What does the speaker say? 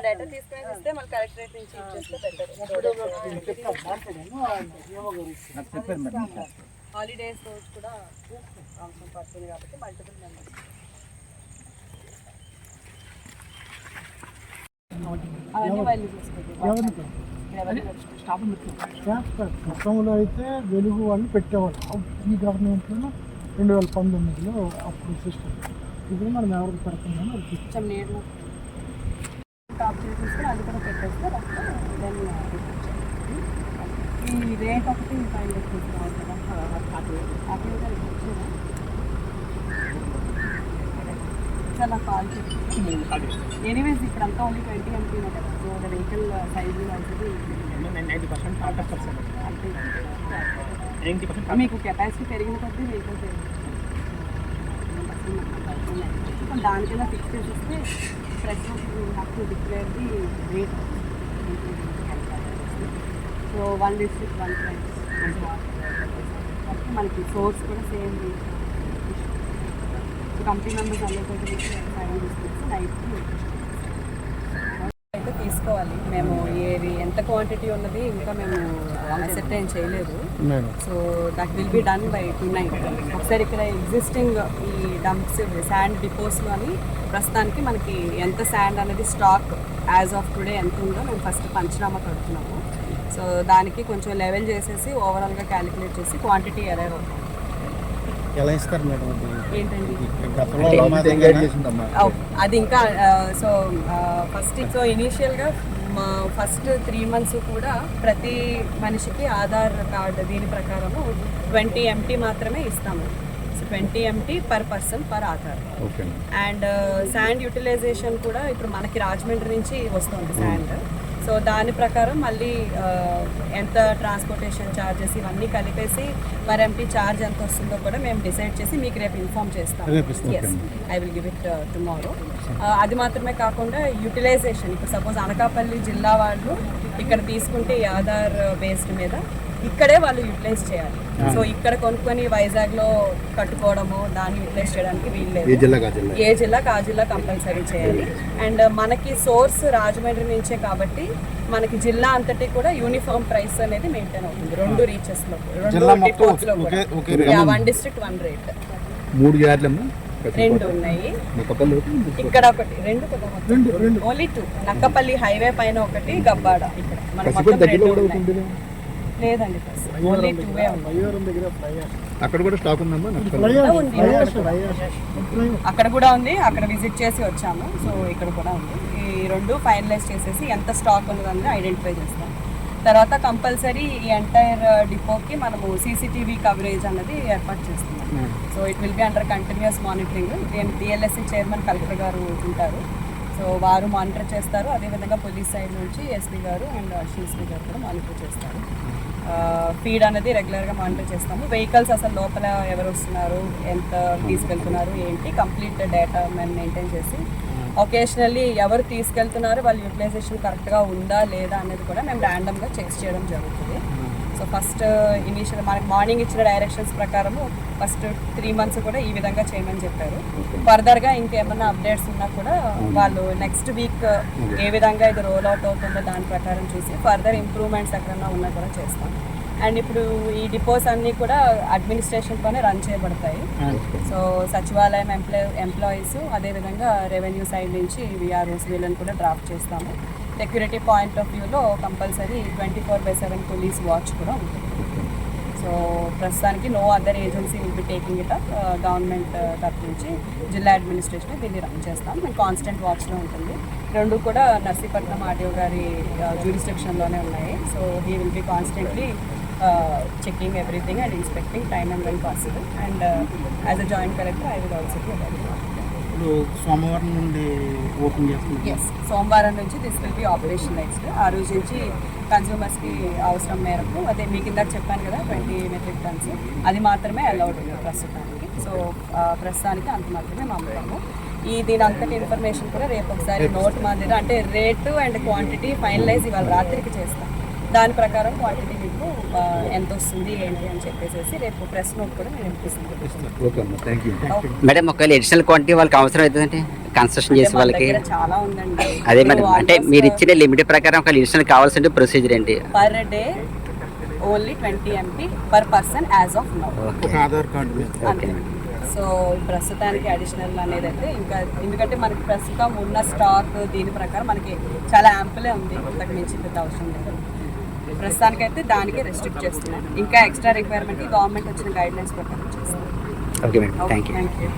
Data తీసుకుని ఇస్తే మళ్ళీ కలెక్టరేట్ నుంచి ఇచ్చేస్తే బెటర్. హాలిడేస్ రోజు కూడా అవసరం పడుతుంది కాబట్టి మల్టిపుల్ మెంబర్స్ అవన్నీ వాళ్ళు చూసుకుంటారు. గతంలో అయితే వెలుగు వాళ్ళు పెట్టేవాళ్ళు, ఈ గవర్నమెంట్లో 2019లో అప్పుడు సిస్టమ్. ఇప్పుడు మనం ఎవరికి పెడుతున్నామో వాళ్ళకి కొంచెం నీళ్ళు టాప్ చేసేస్తే అది కూడా పెట్టేస్తే ఈ రేట్ ఒకటి ఫైండ్ చేసుకుంటున్నాం కదా. చాలా కాల్ చేసి ఎనీవేస్ ఇప్పుడంతా ఓన్లీ 20 MT కదా. సో ద వెహికల్ సైజ్ అవుతుంది 90%. మీకు కెపాసిటీ పెరిగిన కొద్దీ వెహికల్స్ దానికైనా ఫిక్స్ చేసేస్తే president have to declare the rate. So 1 district 1 price మనకి సోర్స్ కూడా same rate. So company members అందరికీ అయితే తీసుకోవాలి. మేము ఏది ఎంత క్వాంటిటీ ఉన్నది ఇంకా మేము అసెప్టైన్ చేయలేదు. So that will be done by tonight. ఒకసారి ఇక్కడ ఎగ్జిస్టింగ్ ఈ డంప్స్ శాండ్ డిపోస్లో అని ప్రస్తుతానికి మనకి ఎంత శాండ్ అనేది స్టాక్ యాజ్ ఆఫ్ టుడే ఎంత ఉందో మేము ఫస్ట్ పంచనామా కడుతున్నాము. సో దానికి కొంచెం లెవెల్ చేసేసి ఓవరాల్గా క్యాలిక్యులేట్ చేసి క్వాంటిటీ అరైవ్ అవుతుంది. ఎలా ఇస్తారు మేడం? ఏంటండి అది ఇంకా సో ఇనీషియల్గా మా ఫస్ట్ 3 months కూడా ప్రతి మనిషికి ఆధార్ కార్డు దీని ప్రకారము 20 MT మాత్రమే ఇస్తాము. So 20 MT per person per Aadhaar. And sand utilization కూడా ఇప్పుడు మనకి రాజమండ్రి నుంచి వస్తుంది శాండ్. సో దాని ప్రకారం మళ్ళీ ఎంత ట్రాన్స్పోర్టేషన్ ఛార్జెస్ ఇవన్నీ కలిపేసి పర్ ఎంటీ ఛార్జ్ ఎంత వస్తుందో కూడా మేము డిసైడ్ చేసి మీకు రేపు ఇన్ఫార్మ్ చేస్తాం. Yes, I will give it tomorrow. అది మాత్రమే కాకుండా యూటిలైజేషన్ ఇప్పుడు సపోజ్ అనకాపల్లి జిల్లా వాళ్ళు ఇక్కడ తీసుకుంటే ఈ ఆధార్ బేస్డ్ మీద ఇక్కడే వాళ్ళు యూటిలైజ్ చేయాలి. సో ఇక్కడ కొనుక్కొని వైజాగ్లో కట్టుకోవడము దాన్ని యూటిలైజ్ చేయడానికి వీల్లేదు. ఏ జిల్లాకు ఆ జిల్లా కంపల్సరీ చేయాలి. అండ్ మనకి సోర్స్ రాజమండ్రి నుంచే కాబట్టి మనకి జిల్లా అంతటి కూడా యూనిఫామ్ ప్రైస్ అనేది మెయింటైన్ అవుతుంది 2 రీచెస్లో, 2 డిపోస్లో కూడా. 1 district 1 rate. 2 ఉన్నాయి ఇక్కడ, ఒకటి 2 కదా, ఓన్లీ 2. నక్కపల్లి హైవే పైన ఒకటి, గబ్బాడ ఇక్కడ మన మొత్తం 2 ఉన్నాయి. లేదండి, ఓన్లీ 2 అక్కడ కూడా స్టాక్ ఉందమ్మా? అక్కడ కూడా ఉంది, అక్కడ విజిట్ చేసి వచ్చాము. సో ఇక్కడ కూడా ఉంది. ఈ 2 ఫైనలైజ్ చేసేసి ఎంత స్టాక్ ఉన్నదని ఐడెంటిఫై చేస్తాం. తర్వాత కంపల్సరీ ఈ ఎంటైర్ డిపోకి మనము CCTV కవరేజ్ అన్నది ఏర్పాటు చేస్తున్నాం. So it will be under continuous monitoring. DLSC chairman collector గారు ఉంటారు. సో వారు మానిటర్ చేస్తారు. అదేవిధంగా పోలీస్ సైడ్ నుంచి SP గారు అండ్ CSP గారు కూడా మానిటర్ చేస్తారు. ఫీడ్ అనేది రెగ్యులర్గా మానిటర్ చేస్తాము. వెహికల్స్ అసలు లోపల ఎవరు వస్తున్నారు, ఎంత తీసుకెళ్తున్నారు, ఏంటి కంప్లీట్ డేటా మేము మెయింటైన్ చేసి ఒకేషనల్లీ ఎవరు తీసుకెళ్తున్నారు, వాళ్ళ యూటిలైజేషన్ కరెక్ట్గా ఉందా లేదా అనేది కూడా మేము ర్యాండమ్గా చెక్ చేయడం జరుగుతుంది. సో ఫస్ట్ ఇనీషియల్ మనకి మార్నింగ్ ఇచ్చిన డైరెక్షన్స్ ప్రకారము ఫస్ట్ 3 months కూడా ఈ విధంగా చేయమని చెప్పారు. ఫర్దర్గా ఇంకేమన్నా అప్డేట్స్ ఉన్నా కూడా వాళ్ళు నెక్స్ట్ వీక్ ఏ విధంగా ఇది రోల్ అవుట్ అవుతుందో దాని ప్రకారం చూసి ఫర్దర్ ఇంప్రూవ్మెంట్స్ ఎక్కడన్నా ఉన్నా కూడా చేస్తాం. అండ్ ఇప్పుడు ఈ డిపోస్ అన్నీ కూడా అడ్మినిస్ట్రేషన్తోనే రన్ చేయబడతాయి. సో సచివాలయం ఎంప్లాయీస్ అదేవిధంగా రెవెన్యూ సైడ్ నుంచి VROs వీళ్ళని కూడా డ్రాఫ్ట్ చేస్తాము. సెక్యూరిటీ పాయింట్ ఆఫ్ వ్యూలో కంపల్సరీ 24/7 పోలీస్ వాచ్ కూడా ఉంటుంది. సో ప్రస్తుతానికి no other agency will be taking it up. Government తరఫు నుంచి జిల్లా అడ్మినిస్ట్రేషన్ దీన్ని రన్ చేస్తాం. మేము కాన్స్టెంట్ వాచ్లో ఉంటుంది. 2 కూడా నర్సీపట్నం ఆర్డీఓ గారి జ్యూరిస్డిక్షన్లోనే ఉన్నాయి. So he will be constantly checking everything and inspecting time and when possible. And as a joint collector I will also be available. సోమవారం నుండి ఓపెన్ చేస్తున్నాం. ఎస్, సోమవారం నుంచి దిస్ విల్ బి ఆపరేషనలైజ్డ్. ఆ రోజు నుంచి కన్స్యూమర్స్కి అవసరం మేరకు అదే మీకు ఇందాక చెప్పాను కదా 20 metric tons అది మాత్రమే అలౌడ్ ఉంది ప్రస్తుతానికి. సో ప్రస్తుతానికి అంత మాత్రమే మా అమ్ముతాము. దీని అంతటి ఇన్ఫర్మేషన్ కూడా రేపు ఒకసారి నోట్ మాదిరి అంటే రేటు అండ్ క్వాంటిటీ ఫైనలైజ్ ఇవాళ రాత్రికి చేస్తాం. దాని ప్రకారం క్వాంటిటీ మీకు ఎంత వస్తుంది ఏంటి అని చెప్పేసి రేపు ప్రెస్ నోట్ కూడా నేను ఇప్పిస్తాను. ఓకే అమ్మా, థ్యాంక్ యూ. మేడం ఒకవేళ అడిషనల్ క్వాంటిటీ వాళ్ళకి అవసరం అవుతుందంటే కన్స్ట్రక్షన్ చేసే మన వాళ్ళకి దగ్గర చాలా ఉందండి. అదే మేడం, అంటే మీరు ఇచ్చిన లిమిట్ ప్రకారం ఒక అడిషనల్ కావాల్సిన ప్రొసీజర్ ఏంటి? Per day only 20 MT per person as of now. ఒక ఆధార్ కార్డు మీద. అంతే. సో ప్రస్తుతానికి అడిషనల్ అనేది అయితే ఇంకా, ఎందుకంటే మనకి ప్రస్తుతం ఉన్న స్టాక్ దీని ప్రకారం మనకి చాలా యాంపులే ఉంది, ఇంతకు మించి పెద్ద అవసరం లేదు. ప్రస్తుతానికైతే దానికి రెస్ట్రిక్ట్ చేస్తున్నాం. ఇంకా ఎక్స్ట్రా రిక్వైర్మెంట్ గవర్నమెంట్ వచ్చిన గైడ్ లైన్స్ ప్రకారం చేస్తాం. Okay madam, thank you. Thank you.